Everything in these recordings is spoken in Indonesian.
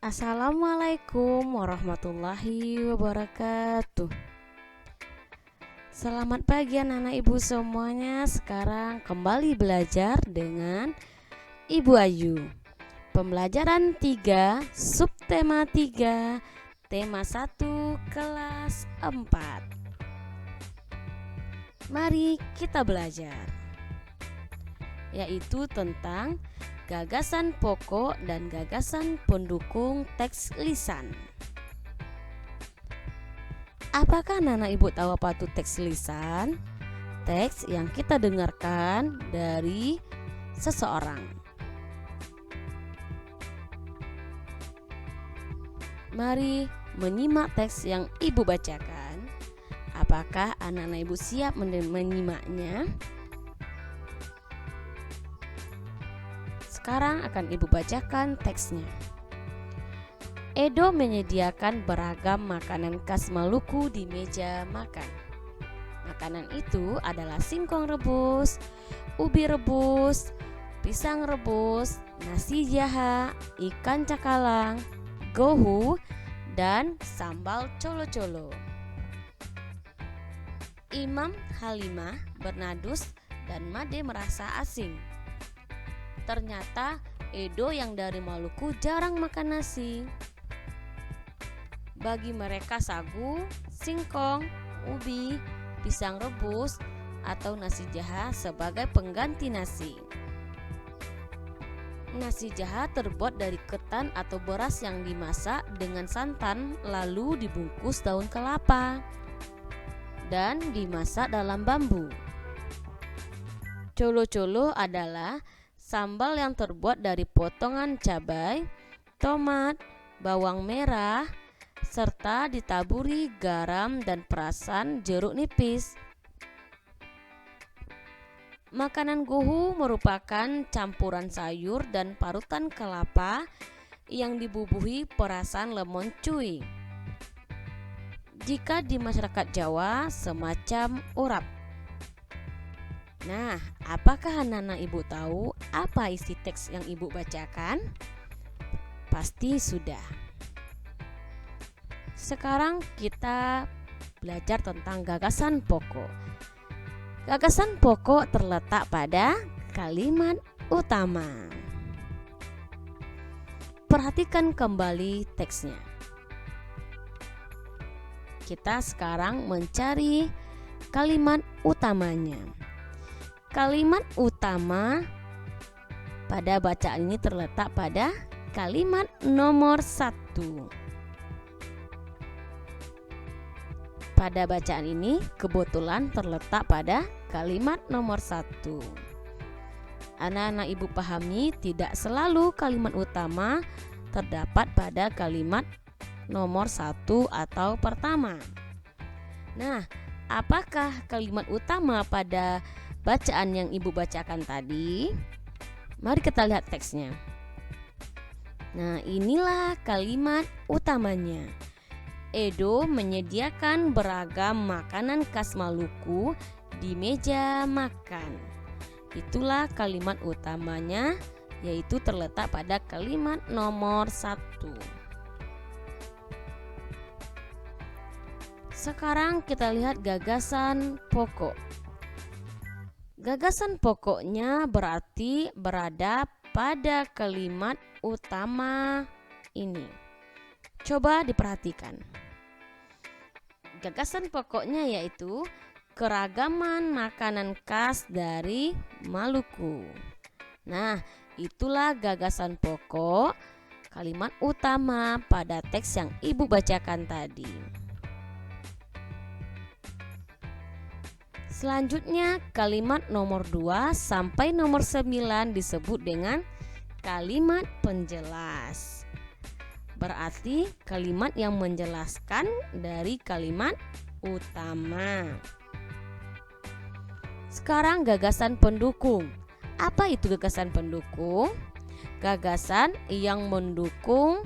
Assalamualaikum warahmatullahi wabarakatuh. Selamat pagi anak-anak ibu semuanya. Sekarang kembali belajar dengan Ibu Ayu. Pembelajaran 3, subtema 3, tema 1, kelas 4. Mari kita belajar, yaitu tentang gagasan pokok dan gagasan pendukung teks lisan. Apakah anak-anak ibu tahu apa itu teks lisan? Teks yang kita dengarkan dari seseorang. Mari menyimak teks yang ibu bacakan. Apakah anak-anak ibu siap menyimaknya? Sekarang akan ibu bacakan teksnya. Edo menyediakan beragam makanan khas Maluku di meja makan. Makanan itu adalah singkong rebus, ubi rebus, pisang rebus, nasi jaha, ikan cakalang, gohu, dan sambal colo-colo. Imam, Halimah, Bernadus, dan Made merasa asing. Ternyata Edo yang dari Maluku jarang makan nasi. Bagi mereka sagu, singkong, ubi, pisang rebus, atau nasi jaha sebagai pengganti nasi. Nasi jaha terbuat dari ketan atau beras yang dimasak dengan santan lalu dibungkus daun kelapa dan dimasak dalam bambu. Colo-colo adalah sambal yang terbuat dari potongan cabai, tomat, bawang merah, serta ditaburi garam dan perasan jeruk nipis. Makanan gohu merupakan campuran sayur dan parutan kelapa yang dibubuhi perasan lemon cuy. Jika di masyarakat Jawa semacam urap. Nah, apakah anak-anak ibu tahu apa isi teks yang ibu bacakan? Pasti sudah. Sekarang kita belajar tentang gagasan pokok. Gagasan pokok terletak pada kalimat utama. Perhatikan kembali teksnya. Kita sekarang mencari kalimat utamanya. Kalimat utama pada bacaan ini terletak pada kalimat nomor 1. Pada bacaan ini kebetulan terletak pada kalimat nomor 1. Anak-anak ibu pahami tidak selalu kalimat utama terdapat pada kalimat nomor 1 atau pertama. Nah, apakah kalimat utama pada bacaan yang ibu bacakan tadi? Mari kita lihat teksnya. Nah, inilah kalimat utamanya. Edo menyediakan beragam makanan khas Maluku di meja makan. Itulah kalimat utamanya, yaitu terletak pada kalimat nomor 1. Sekarang kita lihat gagasan pokok. Gagasan pokoknya berarti berada pada kalimat utama ini. Coba diperhatikan. Gagasan pokoknya yaitu keragaman makanan khas dari Maluku. Nah, itulah gagasan pokok kalimat utama pada teks yang ibu bacakan tadi. Selanjutnya kalimat nomor 2 sampai nomor 9 disebut dengan kalimat penjelas. Berarti kalimat yang menjelaskan dari kalimat utama. Sekarang gagasan pendukung. Apa itu gagasan pendukung? Gagasan yang mendukung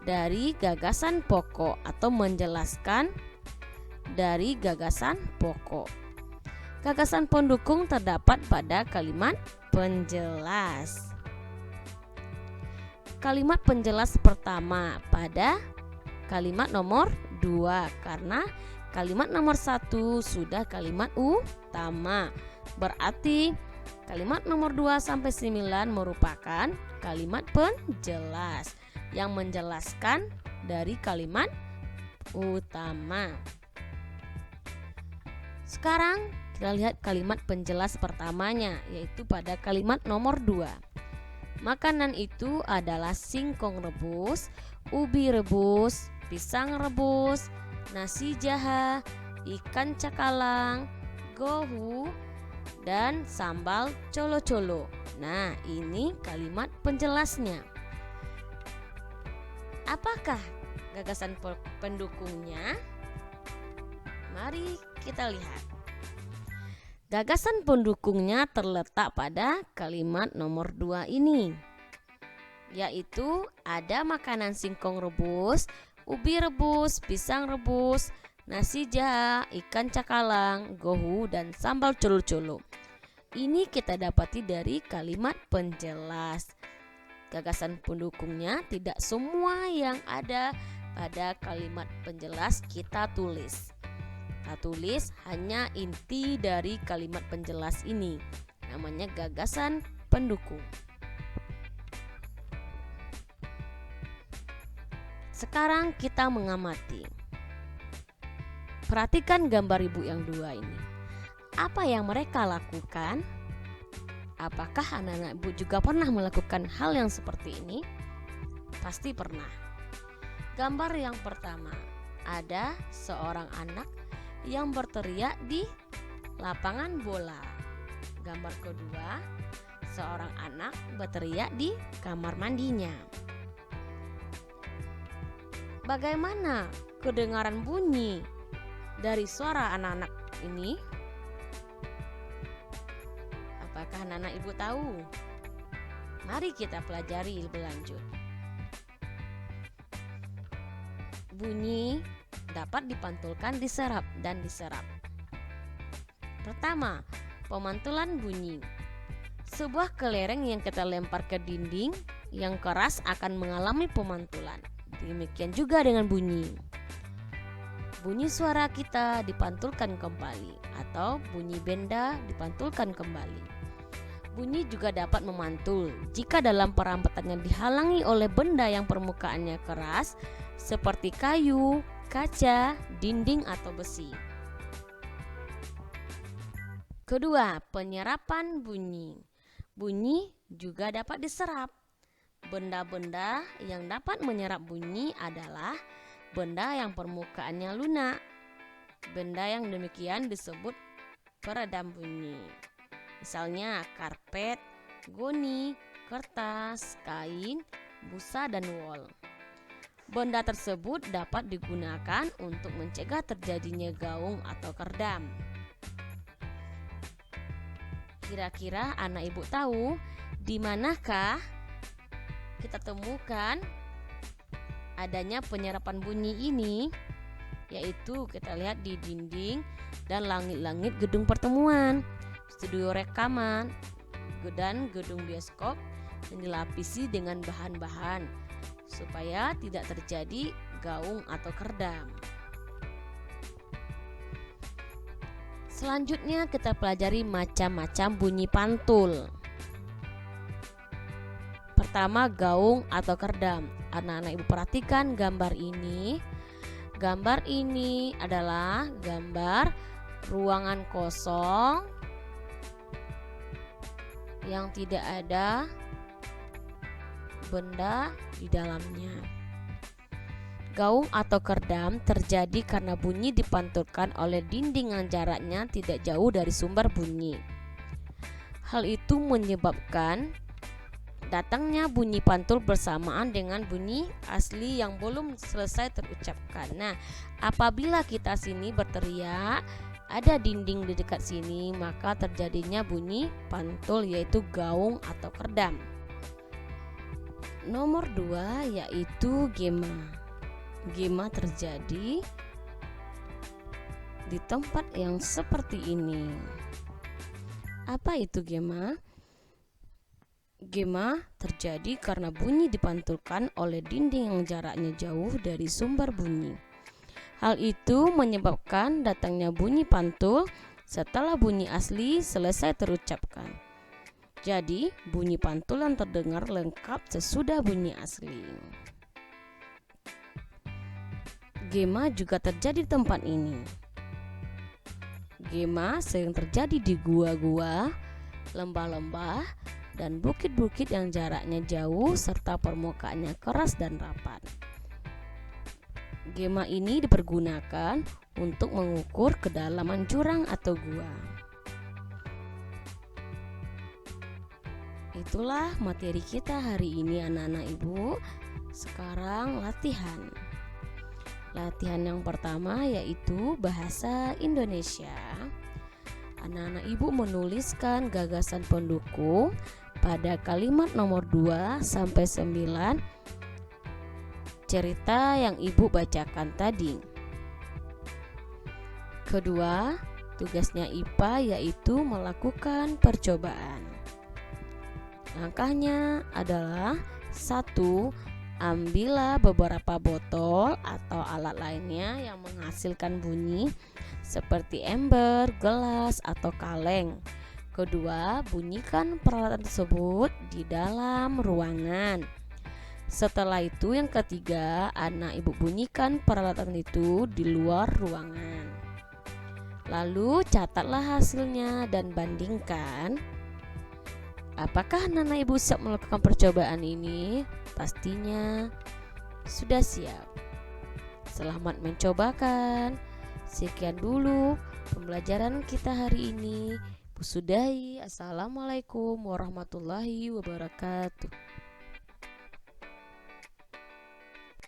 dari gagasan pokok atau menjelaskan dari gagasan pokok. Gagasan pendukung terdapat pada kalimat penjelas. kalimat penjelas pertama pada kalimat nomor 2 karena kalimat nomor 1 sudah kalimat utama. Berarti kalimat nomor 2 sampai 9 merupakan kalimat penjelas yang menjelaskan dari kalimat utama. Sekarang kita lihat kalimat penjelas pertamanya, yaitu pada kalimat nomor 2. Makanan itu adalah singkong rebus, ubi rebus, pisang rebus, nasi jaha, ikan cakalang, gohu, dan sambal colo-colo. Nah, ini kalimat penjelasnya. Apakah gagasan pendukungnya? Mari kita lihat. Gagasan pendukungnya terletak pada kalimat nomor 2 ini, yaitu ada makanan singkong rebus, ubi rebus, pisang rebus, nasi jaha, ikan cakalang, gohu, dan sambal colo-colo. Ini kita dapati dari kalimat penjelas. Gagasan pendukungnya tidak semua yang ada pada kalimat penjelas kita tulis. Kita tulis hanya inti dari kalimat penjelas ini, namanya gagasan pendukung. Sekarang kita mengamati. Perhatikan gambar ibu yang 2 ini. Apa yang mereka lakukan? Apakah anak-anak ibu juga pernah melakukan hal yang seperti ini? Pasti pernah. Gambar yang pertama, ada seorang anak yang berteriak di lapangan bola. Gambar kedua, seorang anak berteriak di kamar mandinya. Bagaimana kedengaran bunyi dari suara anak-anak ini? Apakah anak-anak ibu tahu? Mari kita pelajari lebih lanjut. Bunyi dapat dipantulkan, diserap, dan diserap. Pertama, pemantulan bunyi. Sebuah kelereng yang kita lempar ke dinding yang keras akan mengalami pemantulan. Demikian juga dengan bunyi. Bunyi suara kita dipantulkan kembali atau bunyi benda dipantulkan kembali. Bunyi juga dapat memantul jika dalam perampatannya dihalangi oleh benda yang permukaannya keras seperti kayu, kaca, dinding, atau besi. Kedua, penyerapan bunyi. Bunyi juga dapat diserap. Benda-benda yang dapat menyerap bunyi adalah benda yang permukaannya lunak. Benda yang demikian disebut peredam bunyi. Misalnya karpet, goni, kertas, kain, busa, dan wol. Benda tersebut dapat digunakan untuk mencegah terjadinya gaung atau kerdam. Kira-kira anak ibu tahu di manakah kita temukan adanya penyerapan bunyi ini? Yaitu kita lihat di dinding dan langit-langit gedung pertemuan, studio rekaman, dan gedung bioskop yang dilapisi dengan bahan-bahan supaya tidak terjadi gaung atau kerdam. Selanjutnya kita pelajari macam-macam bunyi pantul. Pertama, gaung atau kerdam. Anak-anak ibu perhatikan gambar ini. Gambar ini adalah gambar ruangan kosong yang tidak ada benda di dalamnya. Gaung atau kerdam terjadi karena bunyi dipantulkan oleh dinding yang jaraknya tidak jauh dari sumber bunyi. Hal itu menyebabkan datangnya bunyi pantul bersamaan dengan bunyi asli yang belum selesai terucapkan. Nah, apabila kita sini berteriak, ada dinding di dekat sini, maka terjadinya bunyi pantul yaitu gaung atau kerdam. Nomor 2 yaitu gema. Gema terjadi di tempat yang seperti ini. Apa itu gema? Gema terjadi karena bunyi dipantulkan oleh dinding yang jaraknya jauh dari sumber bunyi. Hal itu menyebabkan datangnya bunyi pantul setelah bunyi asli selesai terucapkan. Jadi, bunyi pantulan terdengar lengkap sesudah bunyi asli. Gema juga terjadi di tempat ini. Gema sering terjadi di gua-gua, lembah-lembah, dan bukit-bukit yang jaraknya jauh serta permukaannya keras dan rapat. Gema ini dipergunakan untuk mengukur kedalaman jurang atau gua. Itulah materi kita hari ini anak-anak ibu. Sekarang latihan. Latihan yang pertama yaitu bahasa Indonesia. Anak-anak ibu menuliskan gagasan pendukung pada kalimat nomor 2 sampai 9 cerita yang ibu bacakan tadi. Kedua, tugasnya IPA yaitu melakukan percobaan. Langkahnya adalah 1. Ambillah beberapa botol atau alat lainnya yang menghasilkan bunyi seperti ember, gelas, atau kaleng. Kedua, bunyikan peralatan tersebut di dalam ruangan. Setelah itu yang ketiga, anak ibu bunyikan peralatan itu di luar ruangan. Lalu catatlah hasilnya dan bandingkan. Apakah anak-anak ibu siap melakukan percobaan ini? Pastinya sudah siap. Selamat mencobakan. Sekian dulu pembelajaran kita hari ini. Sudahi. Assalamualaikum warahmatullahi wabarakatuh.